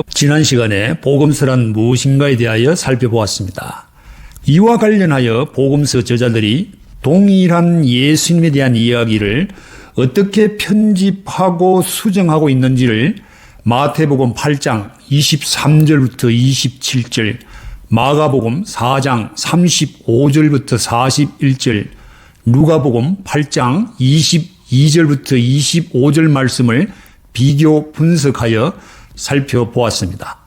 지난 시간에 복음서란 무엇인가에 대하여 살펴보았습니다. 이와 관련하여 복음서 저자들이 동일한 예수님에 대한 이야기를 어떻게 편집하고 수정하고 있는지를 마태복음 8장 23절부터 27절, 마가복음 4장 35절부터 41절, 누가복음 8장 22절부터 25절 말씀을 비교 분석하여 살펴보았습니다.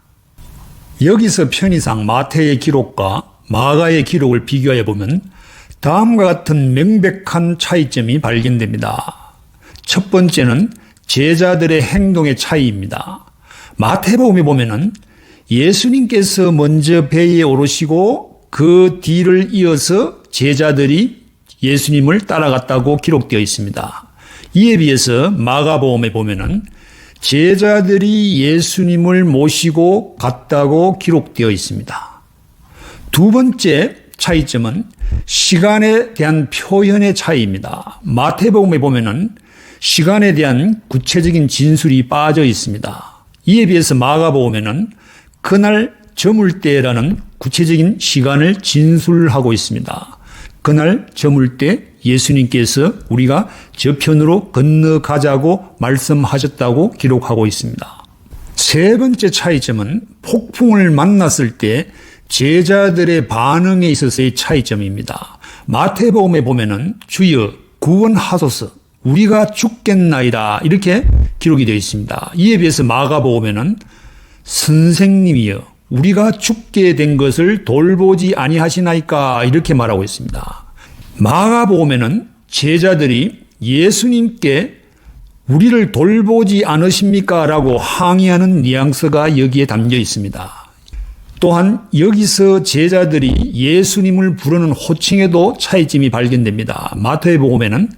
여기서 편의상 마태의 기록과 마가의 기록을 비교해 보면 다음과 같은 명백한 차이점이 발견됩니다. 첫 번째는 제자들의 행동의 차이입니다. 마태복음에 보면은 예수님께서 먼저 배에 오르시고 그 뒤를 이어서 제자들이 예수님을 따라갔다고 기록되어 있습니다. 이에 비해서 마가복음에 보면은 제자들이 예수님을 모시고 갔다고 기록되어 있습니다. 두 번째 차이점은 시간에 대한 표현의 차이입니다. 마태복음에 보면은 시간에 대한 구체적인 진술이 빠져 있습니다. 이에 비해서 마가복음에는 그날 저물 때라는 구체적인 시간을 진술하고 있습니다. 그날 저물 때 예수님께서 우리가 저편으로 건너가자고 말씀하셨다고 기록하고 있습니다. 세 번째 차이점은 폭풍을 만났을 때 제자들의 반응에 있어서의 차이점입니다. 마태복음에 보면은 주여 구원하소서 우리가 죽겠나이다 이렇게 기록이 되어 있습니다. 이에 비해서 마가복음에는 선생님이여 우리가 죽게 된 것을 돌보지 아니하시나이까 이렇게 말하고 있습니다. 마가복음에는 제자들이 예수님께 우리를 돌보지 않으십니까? 라고 항의하는 뉘앙스가 여기에 담겨 있습니다. 또한 여기서 제자들이 예수님을 부르는 호칭에도 차이점이 발견됩니다. 마태복음에는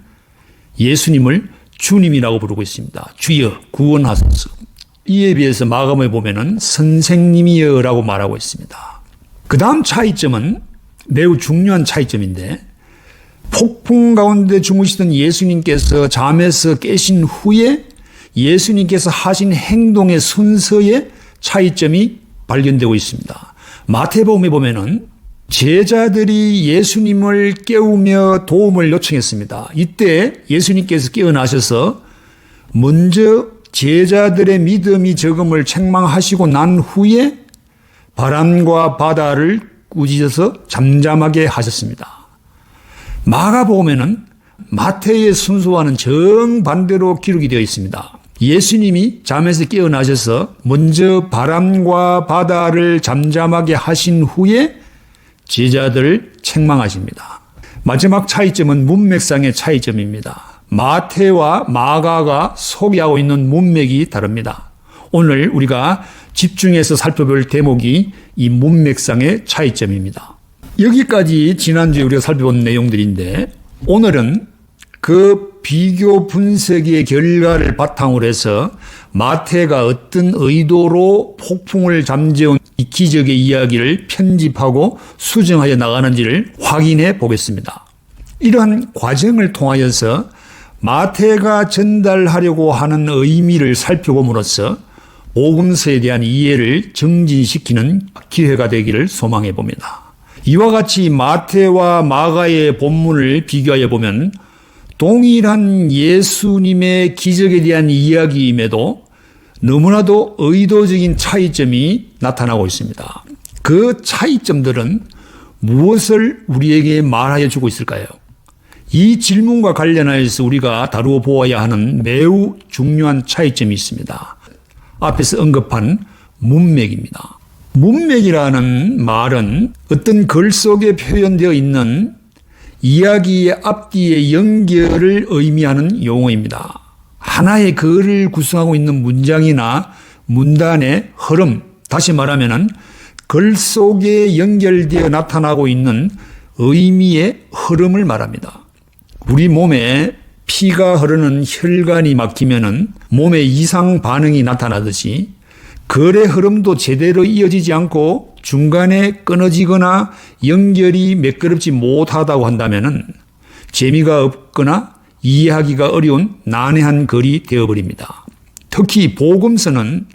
예수님을 주님이라고 부르고 있습니다. 주여 구원하소서. 이에 비해서 마가복음에 보면은 선생님이여 라고 말하고 있습니다. 그 다음 차이점은 매우 중요한 차이점인데 폭풍 가운데 주무시던 예수님께서 잠에서 깨신 후에 예수님께서 하신 행동의 순서에 차이점이 발견되고 있습니다. 마태복음에 보면은 제자들이 예수님을 깨우며 도움을 요청했습니다. 이때 예수님께서 깨어나셔서 먼저 제자들의 믿음이 적음을 책망하시고 난 후에 바람과 바다를 꾸짖어서 잠잠하게 하셨습니다. 마가복음에는 마태의 순서와는 정반대로 기록이 되어 있습니다. 예수님이 잠에서 깨어나셔서 먼저 바람과 바다를 잠잠하게 하신 후에 제자들을 책망하십니다. 마지막 차이점은 문맥상의 차이점입니다. 마태와 마가가 소개하고 있는 문맥이 다릅니다. 오늘 우리가 집중해서 살펴볼 대목이 이 문맥상의 차이점입니다. 여기까지 지난주에 우리가 살펴본 내용들인데 오늘은 그 비교 분석의 결과를 바탕으로 해서 마태가 어떤 의도로 폭풍을 잠재운 이 기적의 이야기를 편집하고 수정하여 나가는지를 확인해 보겠습니다. 이러한 과정을 통하여서 마태가 전달하려고 하는 의미를 살펴봄으로써 복음서에 대한 이해를 정진시키는 기회가 되기를 소망해 봅니다. 이와 같이 마태와 마가의 본문을 비교하여 보면 동일한 예수님의 기적에 대한 이야기임에도 너무나도 의도적인 차이점이 나타나고 있습니다. 그 차이점들은 무엇을 우리에게 말하여 주고 있을까요? 이 질문과 관련하여서 우리가 다루어 보아야 하는 매우 중요한 차이점이 있습니다. 앞에서 언급한 문맥입니다. 문맥이라는 말은 어떤 글 속에 표현되어 있는 이야기의 앞뒤의 연결을 의미하는 용어입니다. 하나의 글을 구성하고 있는 문장이나 문단의 흐름, 다시 말하면 글 속에 연결되어 나타나고 있는 의미의 흐름을 말합니다. 우리 몸에 피가 흐르는 혈관이 막히면은 몸에 이상 반응이 나타나듯이 글의 흐름도 제대로 이어지지 않고 중간에 끊어지거나 연결이 매끄럽지 못하다고 한다면은 재미가 없거나 이해하기가 어려운 난해한 글이 되어버립니다. 특히 복음서는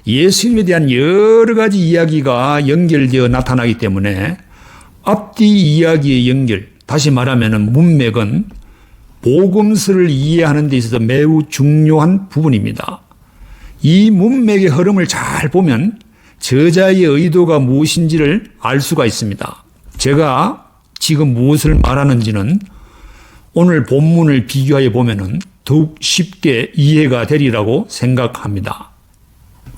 예수님에 대한 여러 가지 이야기가 연결되어 나타나기 때문에 앞뒤 이야기의 연결, 다시 말하면 문맥은 복음서를 이해하는 데 있어서 매우 중요한 부분입니다. 이 문맥의 흐름을 잘 보면 저자의 의도가 무엇인지를 알 수가 있습니다. 제가 지금 무엇을 말하는지는 오늘 본문을 비교하여 보면 더욱 쉽게 이해가 되리라고 생각합니다.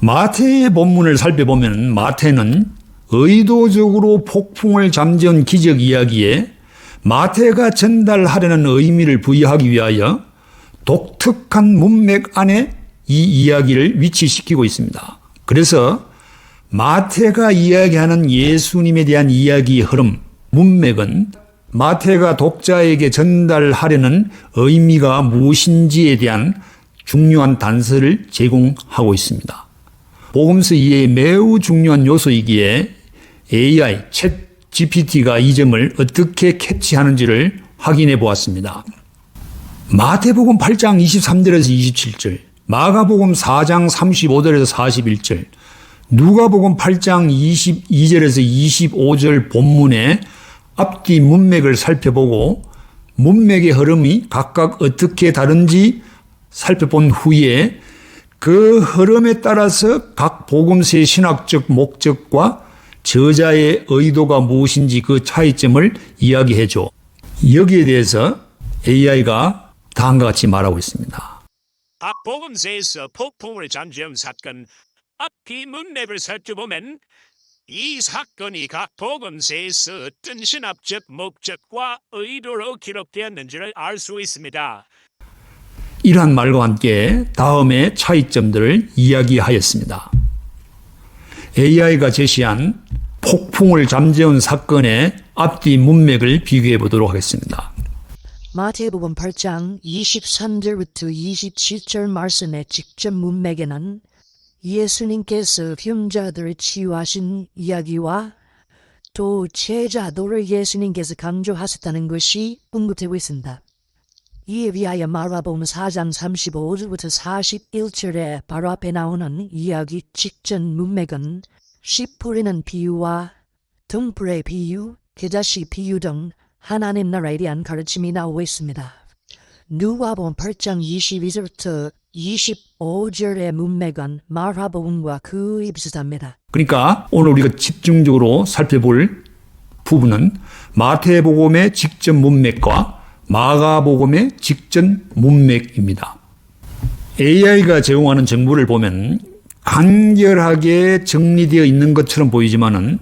마태의 본문을 살펴보면 마태는 의도적으로 폭풍을 잠재운 기적 이야기에 마태가 전달하려는 의미를 부여하기 위하여 독특한 문맥 안에 이 이야기를 위치시키고 있습니다. 그래서 마태가 이야기하는 예수님에 대한 이야기의 흐름, 문맥은 마태가 독자에게 전달하려는 의미가 무엇인지에 대한 중요한 단서를 제공하고 있습니다. 복음서 이해에 매우 중요한 요소이기에 AI, 챗 GPT가 이 점을 어떻게 캐치하는지를 확인해 보았습니다. 마태복음 8장 23절에서 27절, 마가복음 4장 35절에서 41절, 누가복음 8장 22절에서 25절 본문의 앞뒤 문맥을 살펴보고 문맥의 흐름이 각각 어떻게 다른지 살펴본 후에 그 흐름에 따라서 각 복음서의 신학적 목적과 저자의 의도가 무엇인지 그 차이점을 이야기해줘. 여기에 대해서 AI가 다음과 같이 말하고 있습니다. 각 복음서에서 폭풍을 잠재운 사건, 앞뒤 문맥을 살펴보면 이 사건이 각 복음서에서 어떤 신학적 목적과 의도로 기록되었는지를 알 수 있습니다. 이러한 말과 함께 다음의 차이점들을 이야기하였습니다. AI가 제시한 폭풍을 잠재운 사건의 앞뒤 문맥을 비교해 보도록 하겠습니다. 마태복음 8장 23절부터 27절 말씀의 직접 문맥에는 예수님께서 병자들을 치유하신 이야기와 또 제자도를 예수님께서 강조하셨다는 것이 언급되고 있습니다. 이에 비하여 마가복음 4장 35절부터 41절에 바로 앞에 나오는 이야기 직전 문맥은 씨 뿌리는 비유와 등불의 비유, 겨자씨 비유 등 하나님 나라에 대한 가르침이 나오고 있습니다. 누가복음 8장 22절부터 25절의 문맥은 마가복음과 거의 비슷합니다. 그러니까 오늘 우리가 집중적으로 살펴볼 부분은 마태복음의 직전 문맥과 마가복음의 직전 문맥입니다. AI가 제공하는 정보를 보면 간결하게 정리되어 있는 것처럼 보이지만은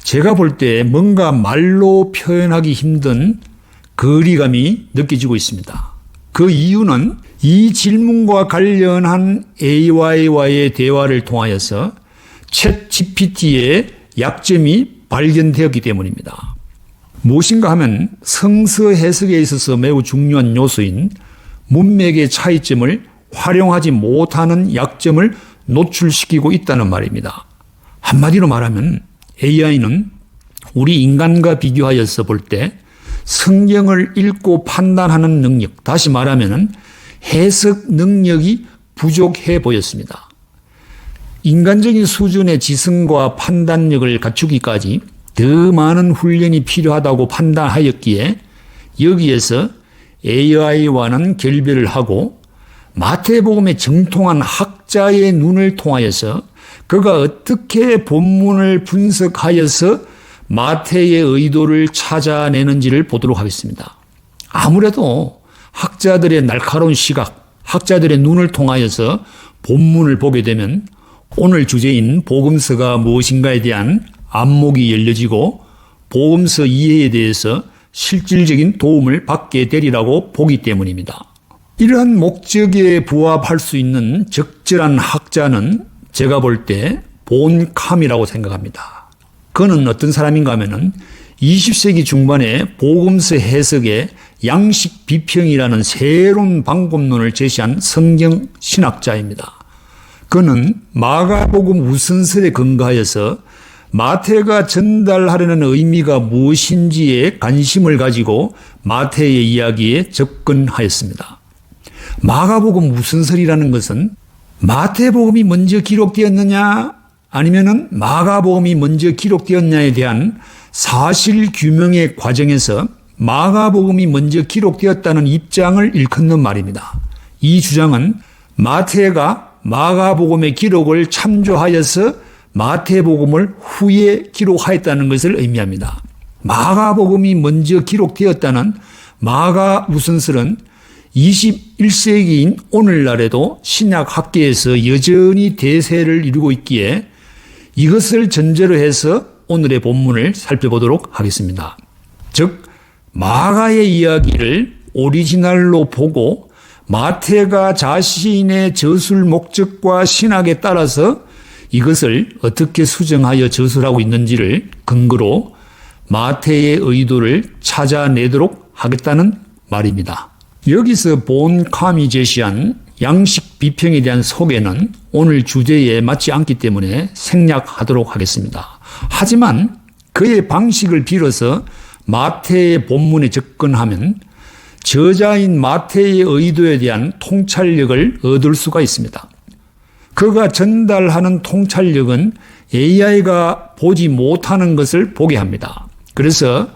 제가 볼 때 뭔가 말로 표현하기 힘든 거리감이 느껴지고 있습니다. 그 이유는 이 질문과 관련한 AI와의 대화를 통하여서 챗 GPT의 약점이 발견되었기 때문입니다. 무엇인가 하면 성서 해석에 있어서 매우 중요한 요소인 문맥의 차이점을 활용하지 못하는 약점을 노출시키고 있다는 말입니다. 한마디로 말하면 AI는 우리 인간과 비교하여서 볼 때 성경을 읽고 판단하는 능력, 다시 말하면 해석 능력이 부족해 보였습니다. 인간적인 수준의 지성과 판단력을 갖추기까지 더 많은 훈련이 필요하다고 판단하였기에 여기에서 AI와는 결별을 하고 마태복음의 정통한 학자의 눈을 통하여서 그가 어떻게 본문을 분석하여서 마태의 의도를 찾아내는지를 보도록 하겠습니다. 아무래도 학자들의 날카로운 시각, 학자들의 눈을 통하여서 본문을 보게 되면 오늘 주제인 복음서가 무엇인가에 대한 안목이 열려지고 복음서 이해에 대해서 실질적인 도움을 받게 되리라고 보기 때문입니다. 이러한 목적에 부합할 수 있는 적절한 학자는 제가 볼 때 본캄이라고 생각합니다. 그는 어떤 사람인가 하면은 20세기 중반에 복음서 해석의 양식 비평이라는 새로운 방법론을 제시한 성경 신학자입니다. 그는 마가복음 우선설에 근거하여서 마태가 전달하려는 의미가 무엇인지에 관심을 가지고 마태의 이야기에 접근하였습니다. 마가복음 우선설이라는 것은 마태복음이 먼저 기록되었느냐 아니면은 마가복음이 먼저 기록되었냐에 대한 사실 규명의 과정에서 마가복음이 먼저 기록되었다는 입장을 일컫는 말입니다. 이 주장은 마태가 마가복음의 기록을 참조하여서 마태복음을 후에 기록하였다는 것을 의미합니다. 마가복음이 먼저 기록되었다는 마가 우선설은 21세기인 오늘날에도 신약 학계에서 여전히 대세를 이루고 있기에 이것을 전제로 해서 오늘의 본문을 살펴보도록 하겠습니다. 즉 마가의 이야기를 오리지널로 보고 마태가 자신의 저술 목적과 신학에 따라서 이것을 어떻게 수정하여 저술하고 있는지를 근거로 마태의 의도를 찾아내도록 하겠다는 말입니다. 여기서 본캄이 제시한 양식 비평에 대한 소개는 오늘 주제에 맞지 않기 때문에 생략하도록 하겠습니다. 하지만 그의 방식을 빌어서 마태의 본문에 접근하면 저자인 마태의 의도에 대한 통찰력을 얻을 수가 있습니다. 그가 전달하는 통찰력은 AI가 보지 못하는 것을 보게 합니다. 그래서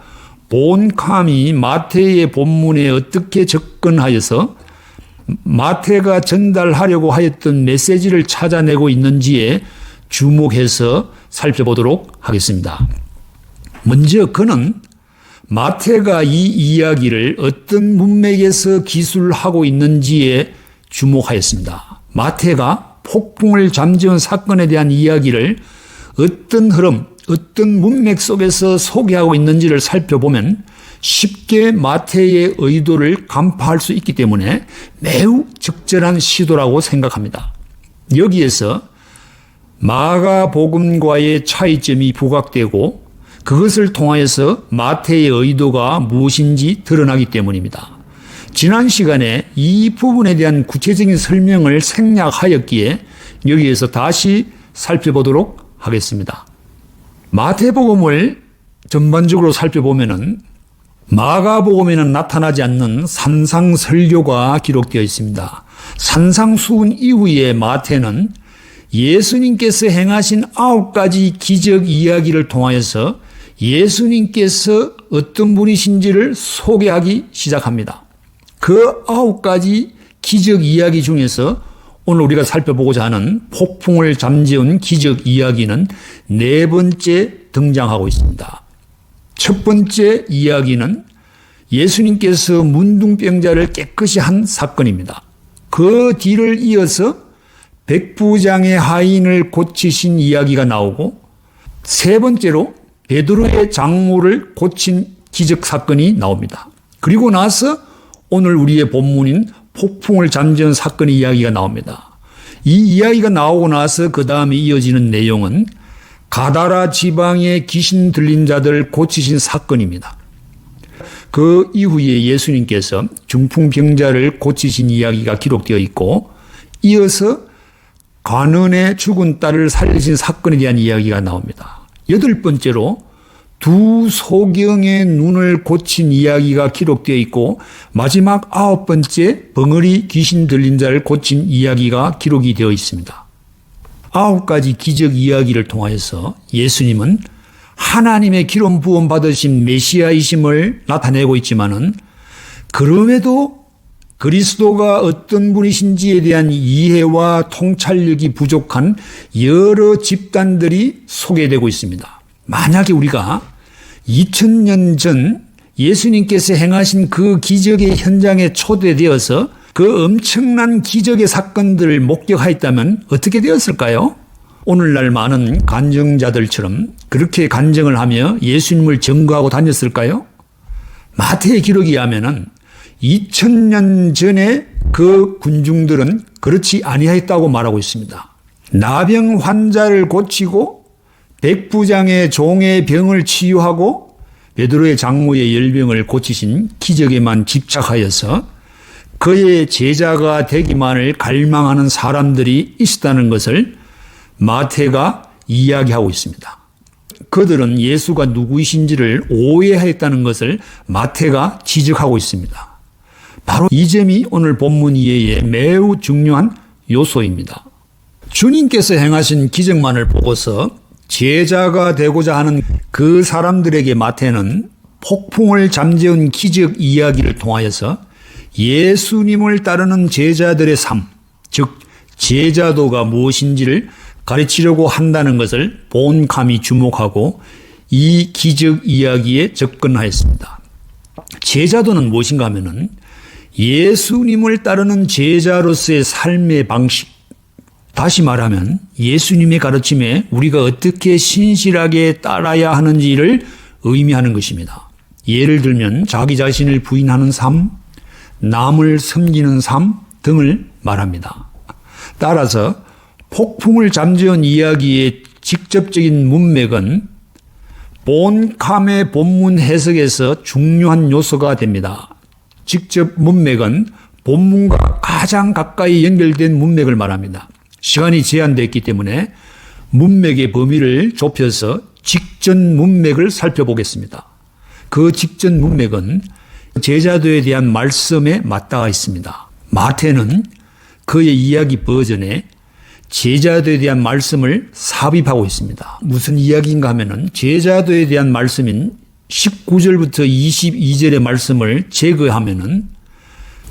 본캄이 마태의 본문에 어떻게 접근하여서 마태가 전달하려고 하였던 메시지를 찾아내고 있는지에 주목해서 살펴보도록 하겠습니다. 먼저 그는 마태가 이 이야기를 어떤 문맥에서 기술하고 있는지에 주목하였습니다. 마태가 폭풍을 잠재운 사건에 대한 이야기를 어떤 흐름, 어떤 문맥 속에서 소개하고 있는지를 살펴보면 쉽게 마태의 의도를 간파할 수 있기 때문에 매우 적절한 시도라고 생각합니다. 여기에서 마가복음과의 차이점이 부각되고 그것을 통하여서 마태의 의도가 무엇인지 드러나기 때문입니다. 지난 시간에 이 부분에 대한 구체적인 설명을 생략하였기에 여기에서 다시 살펴보도록 하겠습니다. 마태복음을 전반적으로 살펴보면은 마가복음에는 나타나지 않는 산상설교가 기록되어 있습니다. 산상수훈 이후에 마태는 예수님께서 행하신 9가지 기적 이야기를 통하여서 예수님께서 어떤 분이신지를 소개하기 시작합니다. 그 9가지 기적 이야기 중에서 오늘 우리가 살펴보고자 하는 폭풍을 잠재운 기적 이야기는 4번째 등장하고 있습니다. 첫 번째 이야기는 예수님께서 문둥병자를 깨끗이 한 사건입니다. 그 뒤를 이어서 백부장의 하인을 고치신 이야기가 나오고 세 번째로 베드로의 장모를 고친 기적 사건이 나옵니다. 그리고 나서 오늘 우리의 본문인 폭풍을 잠재운 사건의 이야기가 나옵니다. 이 이야기가 나오고 나서 그 다음에 이어지는 내용은 가다라 지방의 귀신 들린 자들 고치신 사건입니다. 그 이후에 예수님께서 중풍병자를 고치신 이야기가 기록되어 있고 이어서 가난에 죽은 딸을 살리신 사건에 대한 이야기가 나옵니다. 8번째로 두 소경의 눈을 고친 이야기가 기록되어 있고 마지막 9번째 벙어리 귀신 들린 자를 고친 이야기가 기록이 되어 있습니다. 9가지 기적 이야기를 통하여서 예수님은 하나님의 기름 부음 받으신 메시아이심을 나타내고 있지만은 그럼에도 그리스도가 어떤 분이신지에 대한 이해와 통찰력이 부족한 여러 집단들이 소개되고 있습니다. 만약에 우리가 2000년 전 예수님께서 행하신 그 기적의 현장에 초대되어서 그 엄청난 기적의 사건들을 목격하였다면 어떻게 되었을까요? 오늘날 많은 간증자들처럼 그렇게 간증을 하며 예수님을 증거하고 다녔을까요? 마태의 기록에 의하면 2000년 전에 그 군중들은 그렇지 아니하였다고 말하고 있습니다. 나병 환자를 고치고 백부장의 종의 병을 치유하고 베드로의 장모의 열병을 고치신 기적에만 집착하여서 그의 제자가 되기만을 갈망하는 사람들이 있었다는 것을 마태가 이야기하고 있습니다. 그들은 예수가 누구이신지를 오해했다는 것을 마태가 지적하고 있습니다. 바로 이 점이 오늘 본문 이해에 매우 중요한 요소입니다. 주님께서 행하신 기적만을 보고서 제자가 되고자 하는 그 사람들에게 마태는 폭풍을 잠재운 기적 이야기를 통하여서 예수님을 따르는 제자들의 삶, 즉 제자도가 무엇인지를 가르치려고 한다는 것을 본감히 주목하고 이 기적 이야기에 접근하였습니다. 제자도는 무엇인가 하면은 예수님을 따르는 제자로서의 삶의 방식, 다시 말하면 예수님의 가르침에 우리가 어떻게 신실하게 따라야 하는지를 의미하는 것입니다. 예를 들면 자기 자신을 부인하는 삶, 남을 섬기는 삶 등을 말합니다. 따라서 폭풍을 잠재운 이야기의 직접적인 문맥은 본감의 본문 해석에서 중요한 요소가 됩니다. 직접 문맥은 본문과 가장 가까이 연결된 문맥을 말합니다. 시간이 제한되었기 때문에 문맥의 범위를 좁혀서 직전 문맥을 살펴보겠습니다. 그 직전 문맥은 제자도에 대한 말씀에 맞닿아 있습니다. 마태는 그의 이야기 버전에 제자도에 대한 말씀을 삽입하고 있습니다. 무슨 이야기인가 하면은 제자도에 대한 말씀인 19절부터 22절의 말씀을 제거하면은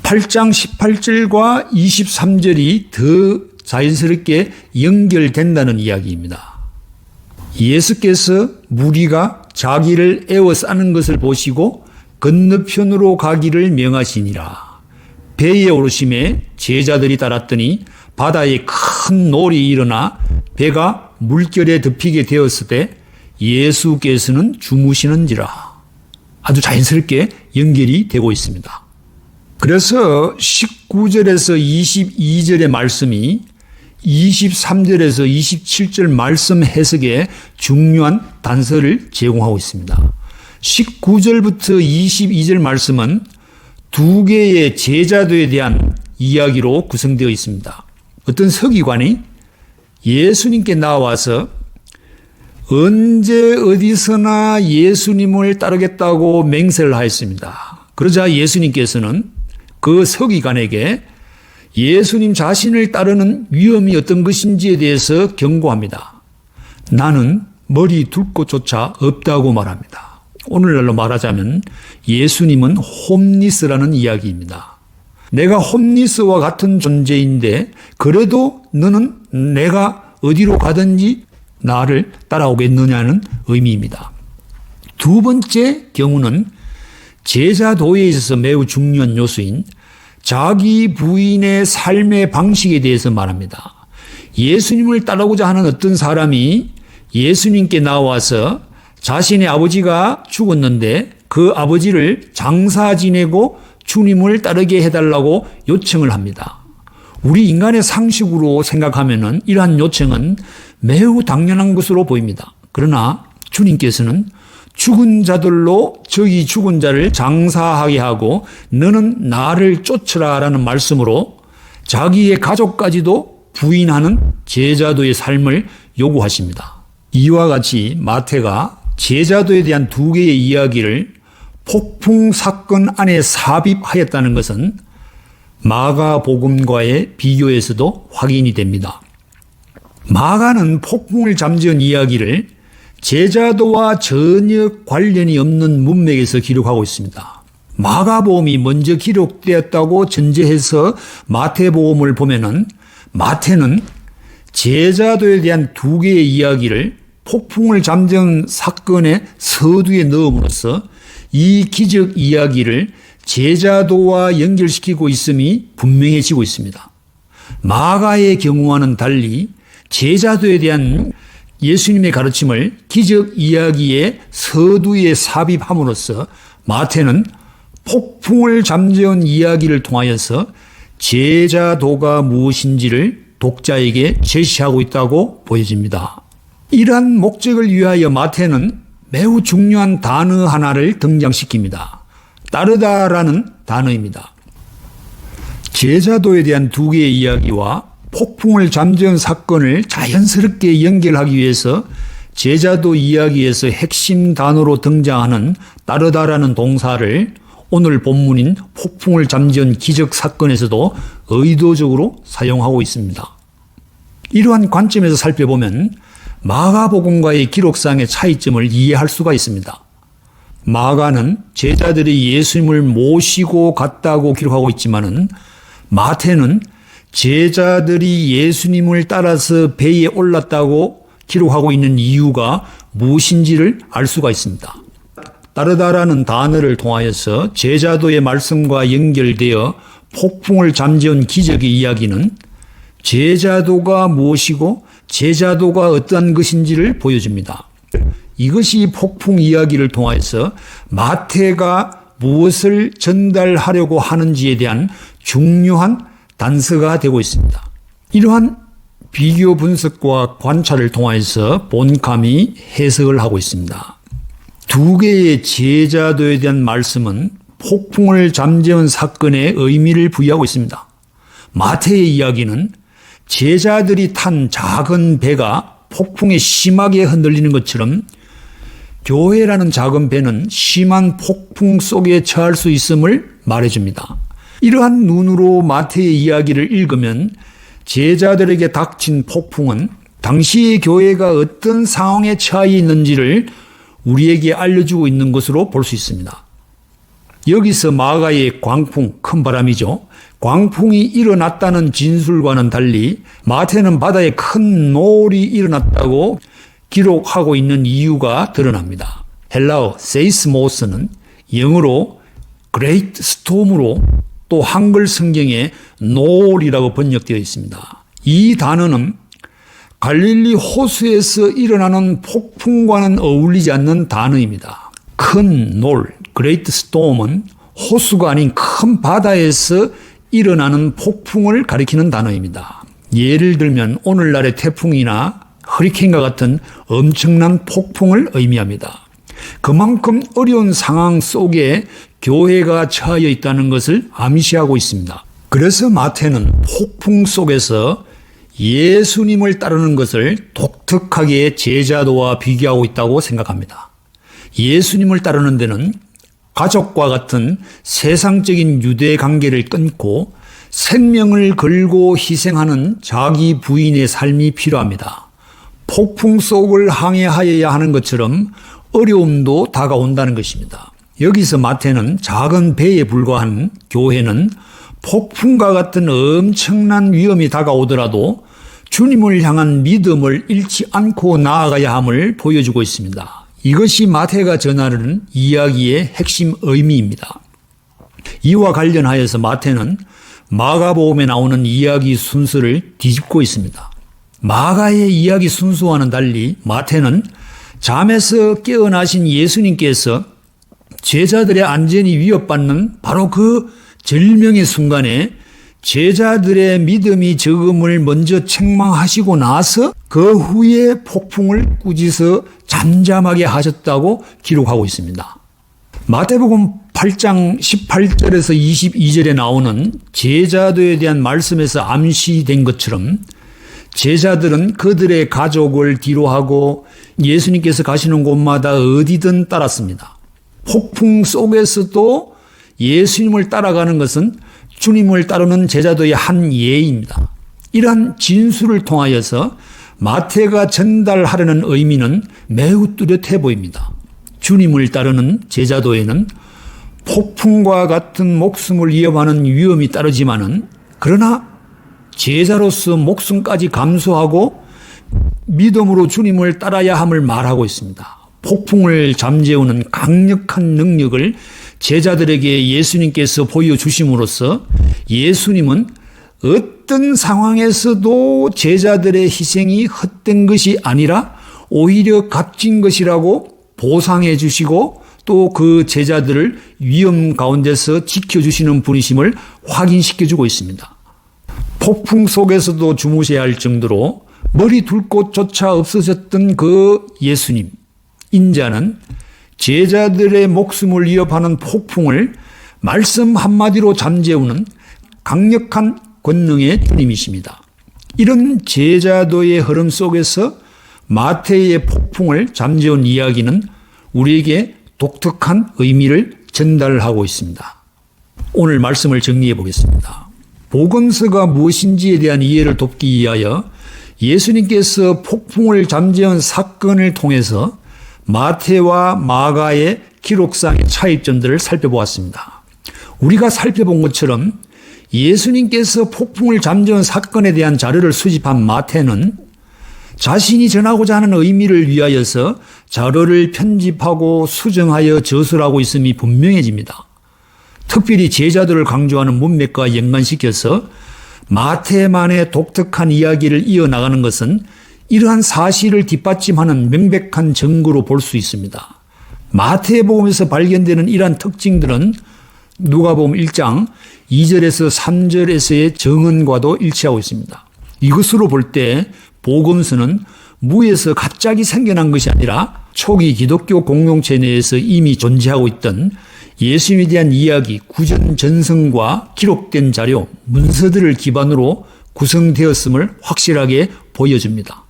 8장 18절과 23절이 더 자연스럽게 연결된다는 이야기입니다. 예수께서 무리가 자기를 에워싸는 것을 보시고 건너편으로 가기를 명하시니라. 배에 오르심에 제자들이 따랐더니 바다에 큰 놀이 일어나 배가 물결에 덮이게 되었을 때 예수께서는 주무시는지라. 아주 자연스럽게 연결이 되고 있습니다. 그래서 19절에서 22절의 말씀이 23절에서 27절 말씀 해석에 중요한 단서를 제공하고 있습니다. 19절부터 22절 말씀은 두 개의 제자도에 대한 이야기로 구성되어 있습니다. 어떤 서기관이 예수님께 나와서 언제 어디서나 예수님을 따르겠다고 맹세를 하였습니다. 그러자 예수님께서는 그 서기관에게 예수님 자신을 따르는 위험이 어떤 것인지에 대해서 경고합니다. 나는 머리 둘 곳조차 없다고 말합니다. 오늘날로 말하자면 예수님은 홈리스라는 이야기입니다. 내가 홈리스와 같은 존재인데 그래도 너는 내가 어디로 가든지 나를 따라오겠느냐는 의미입니다. 두 번째 경우는 제자도에 있어서 매우 중요한 요소인 자기 부인의 삶의 방식에 대해서 말합니다. 예수님을 따르고자 하는 어떤 사람이 예수님께 나와서 자신의 아버지가 죽었는데 그 아버지를 장사 지내고 주님을 따르게 해달라고 요청을 합니다. 우리 인간의 상식으로 생각하면은 이러한 요청은 매우 당연한 것으로 보입니다. 그러나 주님께서는 죽은 자들로 저희 죽은 자를 장사하게 하고 너는 나를 쫓으라라는 말씀으로 자기의 가족까지도 부인하는 제자도의 삶을 요구하십니다. 이와 같이 마태가 제자도에 대한 두 개의 이야기를 폭풍 사건 안에 삽입하였다는 것은 마가복음과의 비교에서도 확인이 됩니다. 마가는 폭풍을 잠재운 이야기를 제자도와 전혀 관련이 없는 문맥에서 기록하고 있습니다. 마가복음이 먼저 기록되었다고 전제해서 마태복음을 보면은 마태는 제자도에 대한 두 개의 이야기를 폭풍을 잠재운 사건의 서두에 넣음으로써 이 기적 이야기를 제자도와 연결시키고 있음이 분명해지고 있습니다. 마가의 경우와는 달리 제자도에 대한 예수님의 가르침을 기적 이야기의 서두에 삽입함으로써 마태는 폭풍을 잠재운 이야기를 통하여서 제자도가 무엇인지를 독자에게 제시하고 있다고 보여집니다. 이러한 목적을 위하여 마태는 매우 중요한 단어 하나를 등장시킵니다. 따르다라는 단어입니다. 제자도에 대한 두 개의 이야기와 폭풍을 잠재운 사건을 자연스럽게 연결하기 위해서 제자도 이야기에서 핵심 단어로 등장하는 따르다라는 동사를 오늘 본문인 폭풍을 잠재운 기적 사건에서도 의도적으로 사용하고 있습니다. 이러한 관점에서 살펴보면 마가복음과의 기록상의 차이점을 이해할 수가 있습니다. 마가는 제자들이 예수님을 모시고 갔다고 기록하고 있지만은 마태는 제자들이 예수님을 따라서 배에 올랐다고 기록하고 있는 이유가 무엇인지를 알 수가 있습니다. 따르다라는 단어를 통하여서 제자도의 말씀과 연결되어 폭풍을 잠재운 기적의 이야기는 제자도가 무엇이고 제자도가 어떠한 것인지를 보여줍니다. 이것이 폭풍 이야기를 통하여서 마태가 무엇을 전달하려고 하는지에 대한 중요한 단서가 되고 있습니다. 이러한 비교 분석과 관찰을 통하여서 본감이 해석을 하고 있습니다. 두 개의 제자도에 대한 말씀은 폭풍을 잠재운 사건에 의미를 부여하고 있습니다. 마태의 이야기는 제자들이 탄 작은 배가 폭풍에 심하게 흔들리는 것처럼 교회라는 작은 배는 심한 폭풍 속에 처할 수 있음을 말해줍니다. 이러한 눈으로 마태의 이야기를 읽으면 제자들에게 닥친 폭풍은 당시의 교회가 어떤 상황에 처해 있는지를 우리에게 알려주고 있는 것으로 볼 수 있습니다. 여기서 마가의 광풍, 큰 바람이죠. 광풍이 일어났다는 진술과는 달리 마태는 바다에 큰 노을이 일어났다고 기록하고 있는 이유가 드러납니다. 헬라어 세이스모스는 영어로 great storm으로 또 한글 성경에 노을이라고 번역되어 있습니다. 이 단어는 갈릴리 호수에서 일어나는 폭풍과는 어울리지 않는 단어입니다. 큰 노을, great storm은 호수가 아닌 큰 바다에서 일어나는 폭풍을 가리키는 단어입니다. 예를 들면 오늘날의 태풍이나 허리케인과 같은 엄청난 폭풍을 의미합니다. 그만큼 어려운 상황 속에 교회가 처해 있다는 것을 암시하고 있습니다. 그래서 마태는 폭풍 속에서 예수님을 따르는 것을 독특하게 제자도와 비교하고 있다고 생각합니다. 예수님을 따르는 데는 가족과 같은 세상적인 유대 관계를 끊고 생명을 걸고 희생하는 자기 부인의 삶이 필요합니다. 폭풍 속을 항해하여야 하는 것처럼 어려움도 다가온다는 것입니다. 여기서 마태는 작은 배에 불과한 교회는 폭풍과 같은 엄청난 위험이 다가오더라도 주님을 향한 믿음을 잃지 않고 나아가야 함을 보여주고 있습니다. 이것이 마태가 전하는 이야기의 핵심 의미입니다. 이와 관련하여서 마태는 마가복음에 나오는 이야기 순서를 뒤집고 있습니다. 마가의 이야기 순서와는 달리 마태는 잠에서 깨어나신 예수님께서 제자들의 안전이 위협받는 바로 그 절명의 순간에 제자들의 믿음이 적음을 먼저 책망하시고 나서 그 후에 폭풍을 꾸짖어 잠잠하게 하셨다고 기록하고 있습니다. 마태복음 8장 18절에서 22절에 나오는 제자도에 대한 말씀에서 암시된 것처럼 제자들은 그들의 가족을 뒤로하고 예수님께서 가시는 곳마다 어디든 따랐습니다. 폭풍 속에서도 예수님을 따라가는 것은 주님을 따르는 제자도의 한 예입니다. 이러한 진술을 통하여서 마태가 전달하려는 의미는 매우 뚜렷해 보입니다. 주님을 따르는 제자도에는 폭풍과 같은 목숨을 위협하는 위험이 따르지만은 그러나 제자로서 목숨까지 감수하고 믿음으로 주님을 따라야 함을 말하고 있습니다. 폭풍을 잠재우는 강력한 능력을 제자들에게 예수님께서 보여주심으로써 예수님은 어떤 상황에서도 제자들의 희생이 헛된 것이 아니라 오히려 값진 것이라고 보상해 주시고 또 그 제자들을 위험 가운데서 지켜주시는 분이심을 확인시켜주고 있습니다. 폭풍 속에서도 주무셔야 할 정도로 머리 둘 곳조차 없어졌던 그 예수님, 인자는 제자들의 목숨을 위협하는 폭풍을 말씀 한마디로 잠재우는 강력한 권능의 주님이십니다. 이런 제자도의 흐름 속에서 마태의 폭풍을 잠재운 이야기는 우리에게 독특한 의미를 전달하고 있습니다. 오늘 말씀을 정리해 보겠습니다. 복음서가 무엇인지에 대한 이해를 돕기 위하여 예수님께서 폭풍을 잠재운 사건을 통해서 마태와 마가의 기록상의 차이점들을 살펴보았습니다. 우리가 살펴본 것처럼 예수님께서 폭풍을 잠재운 사건에 대한 자료를 수집한 마태는 자신이 전하고자 하는 의미를 위하여서 자료를 편집하고 수정하여 저술하고 있음이 분명해집니다. 특별히 제자들을 강조하는 문맥과 연관시켜서 마태만의 독특한 이야기를 이어나가는 것은 이러한 사실을 뒷받침하는 명백한 증거로 볼 수 있습니다. 마태복음에서 발견되는 이러한 특징들은 누가복음 1장 2절에서 3절에서의 정언과도 일치하고 있습니다. 이것으로 볼 때 복음서는 무에서 갑자기 생겨난 것이 아니라 초기 기독교 공동체 내에서 이미 존재하고 있던 예수님에 대한 이야기, 구전 전승과 기록된 자료, 문서들을 기반으로 구성되었음을 확실하게 보여줍니다.